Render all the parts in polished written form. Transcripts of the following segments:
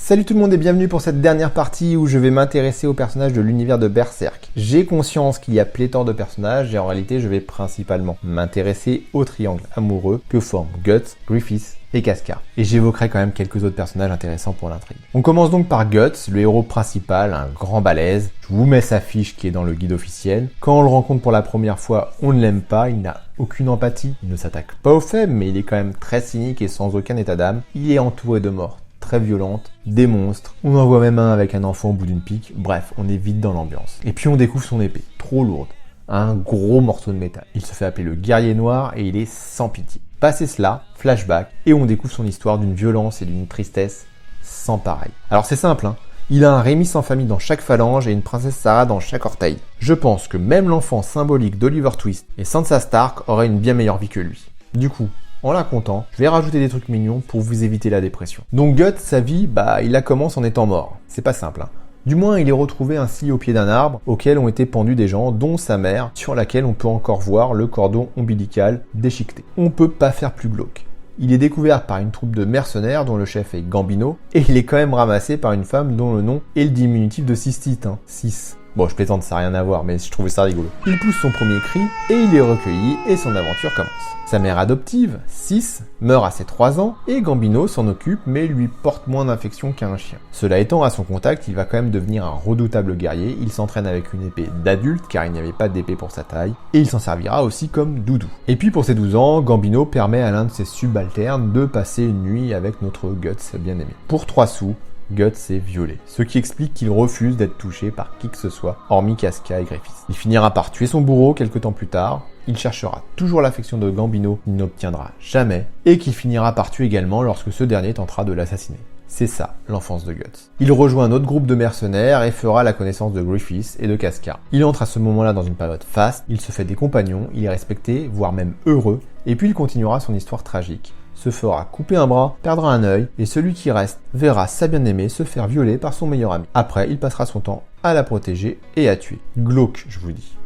Salut tout le monde et bienvenue pour cette dernière partie où je vais m'intéresser aux personnages de l'univers de Berserk. J'ai conscience qu'il y a pléthore de personnages et en réalité je vais principalement m'intéresser au triangle amoureux que forment Guts, Griffiths et Casca. Et j'évoquerai quand même quelques autres personnages intéressants pour l'intrigue. On commence donc par Guts, le héros principal, un grand balèze. Je vous mets sa fiche qui est dans le guide officiel. Quand on le rencontre pour la première fois, on ne l'aime pas, il n'a aucune empathie, il ne s'attaque pas aux faibles, mais il est quand même très cynique et sans aucun état d'âme. Il est entouré de morts très violentes, des monstres, on en voit même un avec un enfant au bout d'une pique, bref, on est vite dans l'ambiance. Et puis on découvre son épée, trop lourde, un gros morceau de métal. Il se fait appeler le guerrier noir et il est sans pitié. Passé cela, flashback, et on découvre son histoire d'une violence et d'une tristesse sans pareil. Alors c'est simple, il a un Rémi sans famille dans chaque phalange et une princesse Sarah dans chaque orteil. Je pense que même l'enfant symbolique d'Oliver Twist et Sansa Stark aurait une bien meilleure vie que lui. Du coup, en la comptant, je vais rajouter des trucs mignons pour vous éviter la dépression. Donc Guts, sa vie, il la commence en étant mort. C'est pas simple, Du moins, il est retrouvé ainsi au pied d'un arbre auquel ont été pendus des gens, dont sa mère, sur laquelle on peut encore voir le cordon ombilical déchiqueté. On peut pas faire plus glauque. Il est découvert par une troupe de mercenaires dont le chef est Gambino, et il est quand même ramassé par une femme dont le nom est le diminutif de Cystite, 6. Bon, je plaisante, ça n'a rien à voir, mais je trouvais ça rigolo. Il pousse son premier cri, et il est recueilli, et son aventure commence. Sa mère adoptive, 6, meurt à ses 3 ans, et Gambino s'en occupe, mais lui porte moins d'infection qu'un chien. Cela étant, à son contact, il va quand même devenir un redoutable guerrier, il s'entraîne avec une épée d'adulte, car il n'y avait pas d'épée pour sa taille, et il s'en servira aussi comme doudou. Et puis pour ses 12 ans, Gambino permet à l'un de ses subalternes de passer une nuit avec notre Guts bien-aimé. Pour 3 sous, Guts est violé, ce qui explique qu'il refuse d'être touché par qui que ce soit, hormis Casca et Griffiths. Il finira par tuer son bourreau quelques temps plus tard, il cherchera toujours l'affection de Gambino qu'il n'obtiendra jamais, et qu'il finira par tuer également lorsque ce dernier tentera de l'assassiner. C'est ça, l'enfance de Guts. Il rejoint un autre groupe de mercenaires et fera la connaissance de Griffiths et de Casca. Il entre à ce moment-là dans une période faste, il se fait des compagnons, il est respecté, voire même heureux, et puis il continuera son histoire tragique. Se fera couper un bras, perdra un œil, et celui qui reste verra sa bien-aimée se faire violer par son meilleur ami. Après, il passera son temps à la protéger et à tuer. Glauque, je vous dis.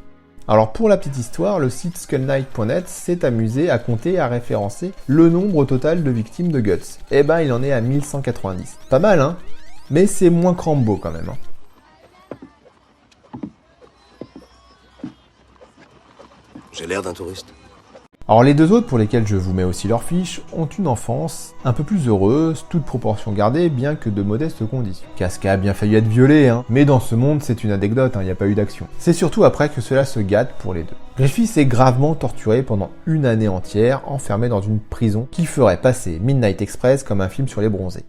Alors pour la petite histoire, le site skullknight.net s'est amusé à compter et à référencer le nombre total de victimes de Guts. Il en est à 1190. Pas mal, mais c'est moins que Rambo quand même. J'ai l'air d'un touriste. Alors les deux autres, pour lesquels je vous mets aussi leur fiche, ont une enfance un peu plus heureuse, toute proportion gardée, bien que de modestes conditions. Casca a bien failli être violé, mais dans ce monde c'est une anecdote, il n'y a pas eu d'action. C'est surtout après que cela se gâte pour les deux. Griffiths est gravement torturé pendant une année entière, enfermé dans une prison qui ferait passer Midnight Express comme un film sur les bronzés.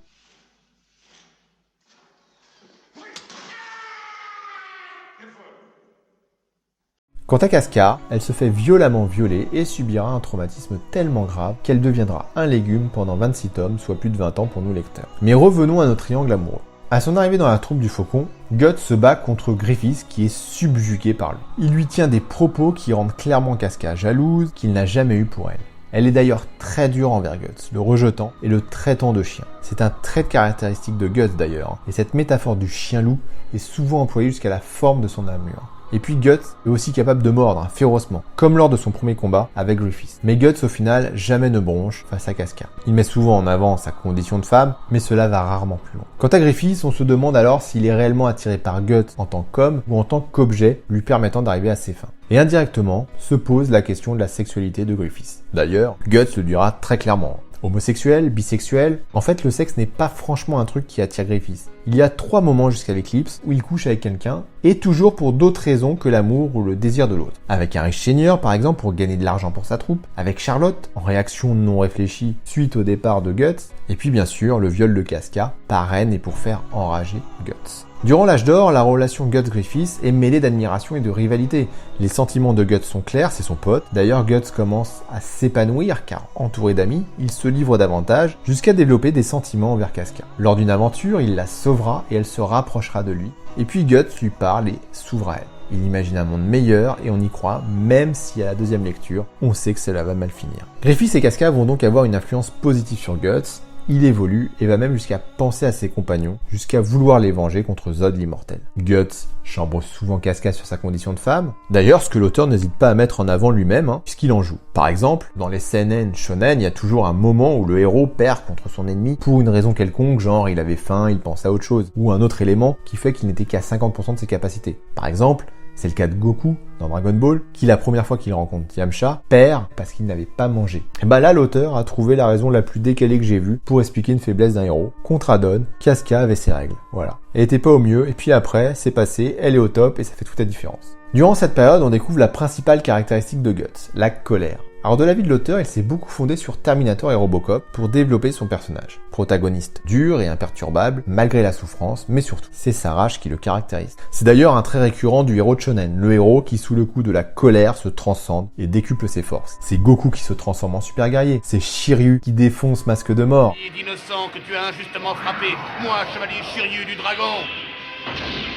Quant à Casca, elle se fait violemment violer et subira un traumatisme tellement grave qu'elle deviendra un légume pendant 26 tomes, soit plus de 20 ans pour nous lecteurs. Mais revenons à notre triangle amoureux. À son arrivée dans la troupe du Faucon, Guts se bat contre Griffiths qui est subjugué par lui. Il lui tient des propos qui rendent clairement Casca jalouse, qu'il n'a jamais eu pour elle. Elle est d'ailleurs très dure envers Guts, le rejetant et le traitant de chien. C'est un trait caractéristique de Guts d'ailleurs, et cette métaphore du chien-loup est souvent employée jusqu'à la forme de son armure. Et puis Guts est aussi capable de mordre férocement, comme lors de son premier combat avec Griffiths. Mais Guts au final jamais ne bronche face à Casca. Il met souvent en avant sa condition de femme, mais cela va rarement plus loin. Quant à Griffiths, on se demande alors s'il est réellement attiré par Guts en tant qu'homme ou en tant qu'objet lui permettant d'arriver à ses fins. Et indirectement se pose la question de la sexualité de Griffiths. D'ailleurs, Guts le dira très clairement. Homosexuel, bisexuel, en fait le sexe n'est pas franchement un truc qui attire Griffiths. Il y a 3 moments jusqu'à l'éclipse où il couche avec quelqu'un, et toujours pour d'autres raisons que l'amour ou le désir de l'autre. Avec un riche seigneur par exemple pour gagner de l'argent pour sa troupe, avec Charlotte en réaction non réfléchie suite au départ de Guts, et puis bien sûr le viol de Casca par Reine et pour faire enrager Guts. Durant l'âge d'or, la relation Guts-Griffiths est mêlée d'admiration et de rivalité. Les sentiments de Guts sont clairs, c'est son pote. D'ailleurs, Guts commence à s'épanouir car, entouré d'amis, il se livre davantage jusqu'à développer des sentiments envers Casca. Lors d'une aventure, il la sauvera et elle se rapprochera de lui. Et puis Guts lui parle et s'ouvre à elle. Il imagine un monde meilleur et on y croit, même si à la deuxième lecture, on sait que cela va mal finir. Griffiths et Casca vont donc avoir une influence positive sur Guts, il évolue et va même jusqu'à penser à ses compagnons, jusqu'à vouloir les venger contre Zod l'immortel. Guts chambre souvent Casca sur sa condition de femme. D'ailleurs, ce que l'auteur n'hésite pas à mettre en avant lui-même, puisqu'il en joue. Par exemple, dans les seinen shonen, il y a toujours un moment où le héros perd contre son ennemi pour une raison quelconque, genre il avait faim, il pensait à autre chose, ou un autre élément qui fait qu'il n'était qu'à 50% de ses capacités. Par exemple, c'est le cas de Goku dans Dragon Ball, qui la première fois qu'il rencontre Yamcha, perd parce qu'il n'avait pas mangé. Et là, l'auteur a trouvé la raison la plus décalée que j'ai vue pour expliquer une faiblesse d'un héros. Contre Adon, Casca avait ses règles. Voilà. Elle était pas au mieux, et puis après, c'est passé, elle est au top, et ça fait toute la différence. Durant cette période, on découvre la principale caractéristique de Guts, la colère. Alors de l'avis de l'auteur, il s'est beaucoup fondé sur Terminator et Robocop pour développer son personnage. Protagoniste dur et imperturbable, malgré la souffrance, mais surtout, c'est sa rage qui le caractérise. C'est d'ailleurs un trait récurrent du héros de shonen, le héros qui sous le coup de la colère se transcende et décuple ses forces. C'est Goku qui se transforme en super guerrier, c'est Shiryu qui défonce Masque de Mort. D'innocent que tu as injustement frappé, moi, chevalier Shiryu du dragon,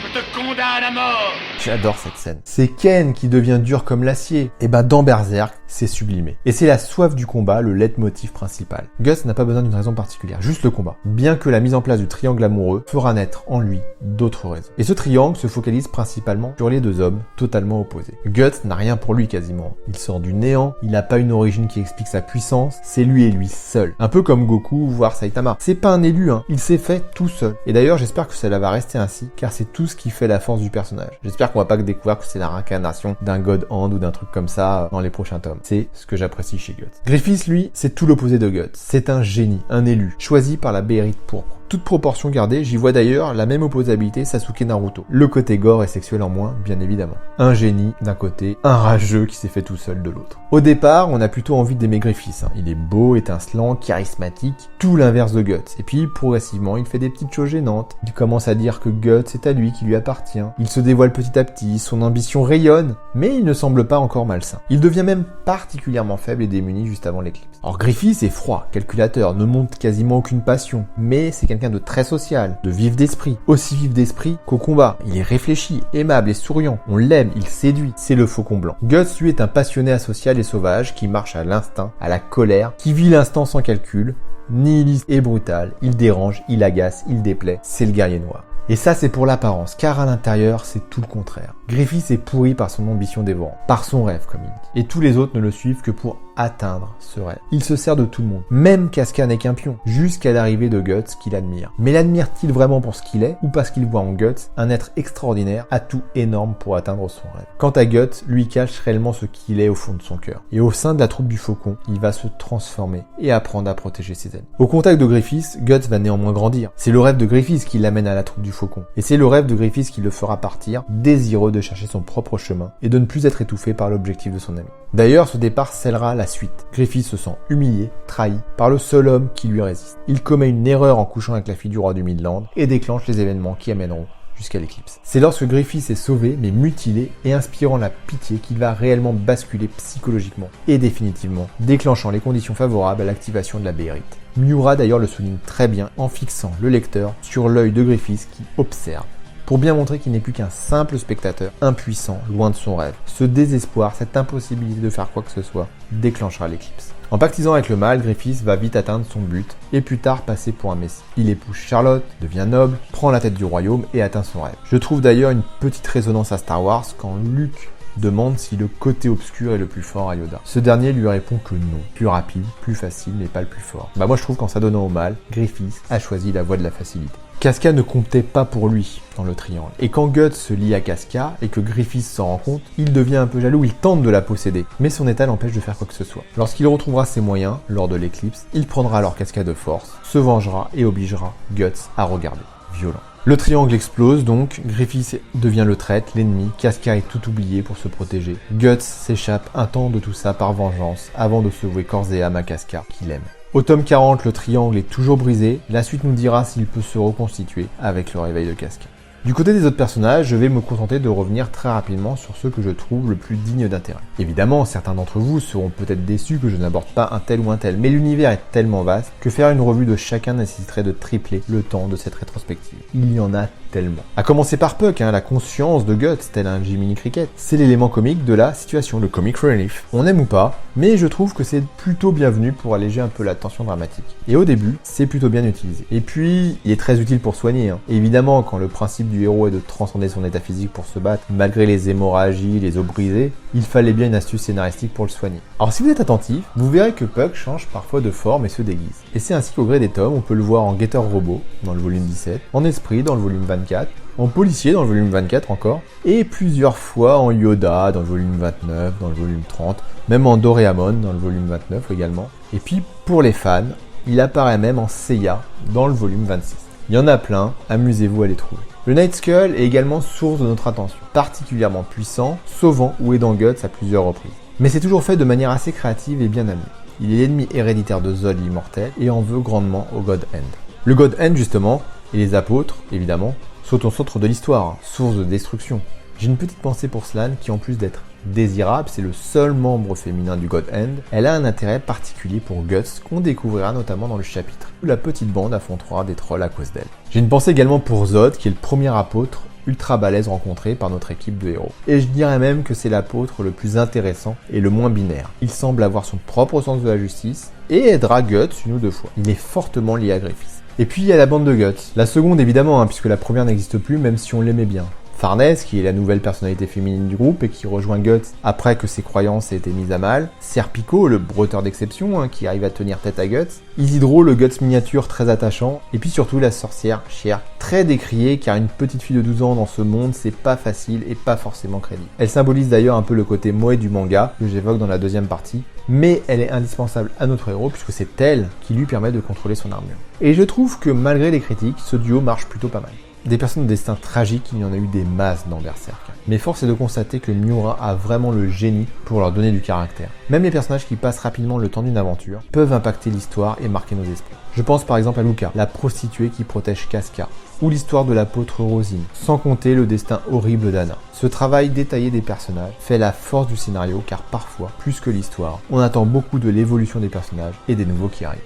je te condamne à mort. J'adore cette scène. C'est Ken qui devient dur comme l'acier. Et dans Berserk, c'est sublimé. Et c'est la soif du combat, le leitmotiv principal. Guts n'a pas besoin d'une raison particulière, juste le combat. Bien que la mise en place du triangle amoureux fera naître en lui d'autres raisons. Et ce triangle se focalise principalement sur les deux hommes totalement opposés. Guts n'a rien pour lui quasiment. Il sort du néant, il n'a pas une origine qui explique sa puissance, c'est lui et lui seul. Un peu comme Goku, voire Saitama. C'est pas un élu, il s'est fait tout seul. Et d'ailleurs, j'espère que cela va rester ainsi, car c'est tout ce qui fait la force du personnage. J'espère qu'on va pas découvrir que c'est la réincarnation d'un God Hand ou d'un truc comme ça dans les prochains tomes. C'est ce que j'apprécie chez Guts. Griffiths, lui, c'est tout l'opposé de Guts. C'est un génie, un élu, choisi par la Béryte pourpre. Toute proportion gardée, j'y vois d'ailleurs la même opposabilité Sasuke-Naruto. Le côté gore et sexuel en moins, bien évidemment. Un génie d'un côté, un rageux qui s'est fait tout seul de l'autre. Au départ, on a plutôt envie d'aimer Griffiths. Il est beau, étincelant, charismatique, tout l'inverse de Guts. Et puis, progressivement, il fait des petites choses gênantes. Il commence à dire que Guts est à lui, qui lui appartient. Il se dévoile petit à petit, son ambition rayonne, mais il ne semble pas encore malsain. Il devient même particulièrement faible et démuni juste avant l'éclipse. Alors Griffiths est froid, calculateur, ne montre quasiment aucune passion, mais c'est quelqu'un de très social, de vif d'esprit, aussi vif d'esprit qu'au combat. Il est réfléchi, aimable et souriant, on l'aime, il séduit, c'est le faucon blanc. Guts, lui, est un passionné asocial et sauvage qui marche à l'instinct, à la colère, qui vit l'instant sans calcul, nihiliste et brutal, il dérange, il agace, il déplaît, c'est le guerrier noir. Et ça, c'est pour l'apparence, car à l'intérieur, c'est tout le contraire. Griffiths est pourri par son ambition dévorante, par son rêve, comme il dit. Et tous les autres ne le suivent que pour atteindre ce rêve. Il se sert de tout le monde. Même Casca n'est qu'un pion, jusqu'à l'arrivée de Guts qu'il admire. Mais l'admire-t-il vraiment pour ce qu'il est, ou parce qu'il voit en Guts un être extraordinaire, atout énorme pour atteindre son rêve? Quant à Guts, lui cache réellement ce qu'il est au fond de son cœur. Et au sein de la troupe du Faucon, il va se transformer et apprendre à protéger ses amis. Au contact de Griffiths, Guts va néanmoins grandir. C'est le rêve de Griffiths qui l'amène à la troupe du Faucon. Et c'est le rêve de Griffiths qui le fera partir, désireux de chercher son propre chemin et de ne plus être étouffé par l'objectif de son ami. D'ailleurs, ce départ scellera la suite. Griffiths se sent humilié, trahi par le seul homme qui lui résiste. Il commet une erreur en couchant avec la fille du roi du Midland et déclenche les événements qui amèneront jusqu'à l'éclipse. C'est lorsque Griffiths est sauvé, mais mutilé et inspirant la pitié qu'il va réellement basculer psychologiquement et définitivement, déclenchant les conditions favorables à l'activation de la Béryte. Miura d'ailleurs le souligne très bien en fixant le lecteur sur l'œil de Griffiths qui observe, pour bien montrer qu'il n'est plus qu'un simple spectateur, impuissant, loin de son rêve. Ce désespoir, cette impossibilité de faire quoi que ce soit, déclenchera l'éclipse. En pactisant avec le mal, Griffiths va vite atteindre son but, et plus tard passer pour un messie. Il épouse Charlotte, devient noble, prend la tête du royaume et atteint son rêve. Je trouve d'ailleurs une petite résonance à Star Wars quand Luke demande si le côté obscur est le plus fort à Yoda. Ce dernier lui répond que non. Plus rapide, plus facile, mais pas le plus fort. Moi je trouve qu'en s'adonnant au mal, Griffiths a choisi la voie de la facilité. Casca ne comptait pas pour lui dans le triangle. Et quand Guts se lie à Casca et que Griffiths s'en rend compte, il devient un peu jaloux, il tente de la posséder. Mais son état l'empêche de faire quoi que ce soit. Lorsqu'il retrouvera ses moyens, lors de l'éclipse, il prendra alors Casca de force, se vengera et obligera Guts à regarder. Violent. Le triangle explose donc, Griffiths devient le traître, l'ennemi, Casca est tout oublié pour se protéger. Guts s'échappe un temps de tout ça par vengeance, avant de se vouer corps et âme à Casca, qu'il aime. Au tome 40, le triangle est toujours brisé, la suite nous dira s'il peut se reconstituer avec le réveil de Casca. Du côté des autres personnages, je vais me contenter de revenir très rapidement sur ceux que je trouve le plus dignes d'intérêt. Évidemment, certains d'entre vous seront peut-être déçus que je n'aborde pas un tel ou un tel, mais l'univers est tellement vaste que faire une revue de chacun nécessiterait de tripler le temps de cette rétrospective. Il y en a tellement. À commencer par Puck, la conscience de Guts, tel un Jiminy Cricket. C'est l'élément comique de la situation, le comic relief. On aime ou pas, mais je trouve que c'est plutôt bienvenu pour alléger un peu la tension dramatique. Et au début, c'est plutôt bien utilisé. Et puis, il est très utile pour soigner. Évidemment, quand le principe du héros est de transcender son état physique pour se battre, malgré les hémorragies, les os brisés, il fallait bien une astuce scénaristique pour le soigner. Alors si vous êtes attentif, vous verrez que Puck change parfois de forme et se déguise. Et c'est ainsi qu'au gré des tomes, on peut le voir en guetteur robot, dans le volume 17, en esprit, dans le volume 24, en policier, dans le volume 24 encore, et plusieurs fois en Yoda, dans le volume 29, dans le volume 30, même en Doraemon, dans le volume 29 également. Et puis, pour les fans, il apparaît même en Seiya, dans le volume 26. Il y en a plein, amusez-vous à les trouver. Le Night Skull est également source de notre attention, particulièrement puissant, sauvant ou aidant Guts à plusieurs reprises. Mais c'est toujours fait de manière assez créative et bien amenée. Il est l'ennemi héréditaire de Zod l'immortel et en veut grandement au God End. Le God End justement, et les apôtres, évidemment, sont au centre de l'histoire, source de destruction. J'ai une petite pensée pour Slan qui, en plus d'être désirable, c'est le seul membre féminin du God End, elle a un intérêt particulier pour Guts qu'on découvrira notamment dans le chapitre où la petite bande affrontera des trolls à cause d'elle. J'ai une pensée également pour Zod qui est le premier apôtre ultra balèze rencontré par notre équipe de héros. Et je dirais même que c'est l'apôtre le plus intéressant et le moins binaire. Il semble avoir son propre sens de la justice et aidera Guts une ou deux fois. Il est fortement lié à Griffiths. Et puis il y a la bande de Guts. La seconde évidemment, puisque la première n'existe plus même si on l'aimait bien. Farnese, qui est la nouvelle personnalité féminine du groupe et qui rejoint Guts après que ses croyances aient été mises à mal. Serpico, le bretteur d'exception, qui arrive à tenir tête à Guts. Isidro, le Guts miniature très attachant. Et puis surtout la sorcière, Cher, très décriée car une petite fille de 12 ans dans ce monde, c'est pas facile et pas forcément crédible. Elle symbolise d'ailleurs un peu le côté moe du manga que j'évoque dans la deuxième partie. Mais elle est indispensable à notre héros puisque c'est elle qui lui permet de contrôler son armure. Et je trouve que malgré les critiques, ce duo marche plutôt pas mal. Des personnes au destin tragique, il y en a eu des masses dans Berserk. Mais force est de constater que Miura a vraiment le génie pour leur donner du caractère. Même les personnages qui passent rapidement le temps d'une aventure peuvent impacter l'histoire et marquer nos esprits. Je pense par exemple à Luca, la prostituée qui protège Casca, ou l'histoire de l'apôtre Rosine, sans compter le destin horrible d'Anna. Ce travail détaillé des personnages fait la force du scénario car parfois, plus que l'histoire, on attend beaucoup de l'évolution des personnages et des nouveaux qui arrivent.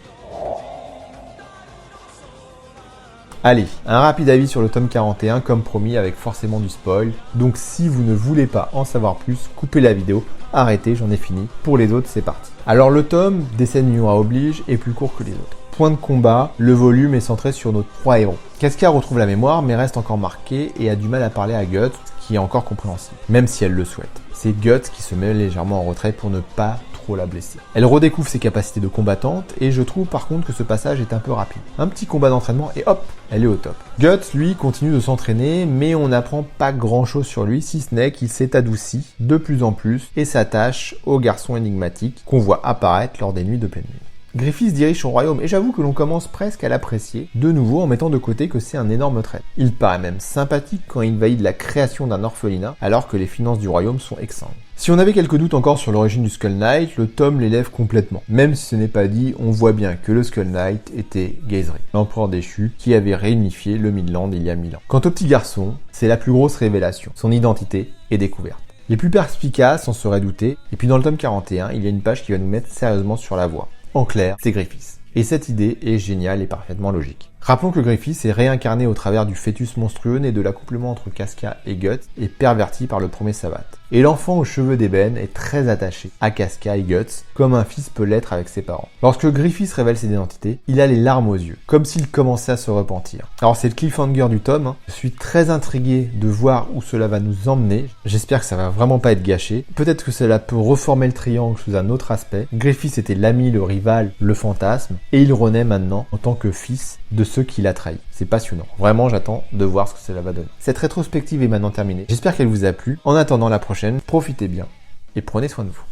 Allez, un rapide avis sur le tome 41 comme promis avec forcément du spoil. Donc si vous ne voulez pas en savoir plus, coupez la vidéo, arrêtez, j'en ai fini. Pour les autres, c'est parti. Alors le tome, décès de Miura oblige, est plus court que les autres. Point de combat, le volume est centré sur nos trois héros. Casca retrouve la mémoire mais reste encore marquée et a du mal à parler à Guts, ce qui est encore compréhensible, même si elle le souhaite. C'est Guts qui se met légèrement en retrait pour ne pas trop la blesser. Elle redécouvre ses capacités de combattante et je trouve par contre que ce passage est un peu rapide. Un petit combat d'entraînement et hop, elle est au top. Guts, lui, continue de s'entraîner mais on n'apprend pas grand chose sur lui si ce n'est qu'il s'est adouci de plus en plus et s'attache au garçon énigmatique qu'on voit apparaître lors des nuits de pleine lune. Griffiths dirige son royaume et j'avoue que l'on commence presque à l'apprécier, de nouveau en mettant de côté que c'est un énorme trait. Il paraît même sympathique quand il valide la création d'un orphelinat alors que les finances du royaume sont exsangues. Si on avait quelques doutes encore sur l'origine du Skull Knight, le tome l'élève complètement. Même si ce n'est pas dit, on voit bien que le Skull Knight était Geisri, l'empereur déchu qui avait réunifié le Midland il y a 1000 ans. Quant au petit garçon, c'est la plus grosse révélation, son identité est découverte. Les plus perspicaces en seraient doutés, et puis dans le tome 41, il y a une page qui va nous mettre sérieusement sur la voie. En clair, c'est Griffiths. Et cette idée est géniale et parfaitement logique. Rappelons que Griffiths est réincarné au travers du fœtus monstrueux né de l'accouplement entre Casca et Guts et perverti par le premier Sabbath. Et l'enfant aux cheveux d'ébène est très attaché à Casca et Guts, comme un fils peut l'être avec ses parents. Lorsque Griffiths révèle ses identités, il a les larmes aux yeux, comme s'il commençait à se repentir. Alors c'est le cliffhanger du tome, Je suis très intrigué de voir où cela va nous emmener. J'espère que ça va vraiment pas être gâché. Peut-être que cela peut reformer le triangle sous un autre aspect. Griffiths était l'ami, le rival, le fantasme, et il renaît maintenant en tant que fils de ceux qui l'a trahi. C'est passionnant. Vraiment, j'attends de voir ce que cela va donner. Cette rétrospective est maintenant terminée. J'espère qu'elle vous a plu. En attendant la prochaine, profitez bien et prenez soin de vous.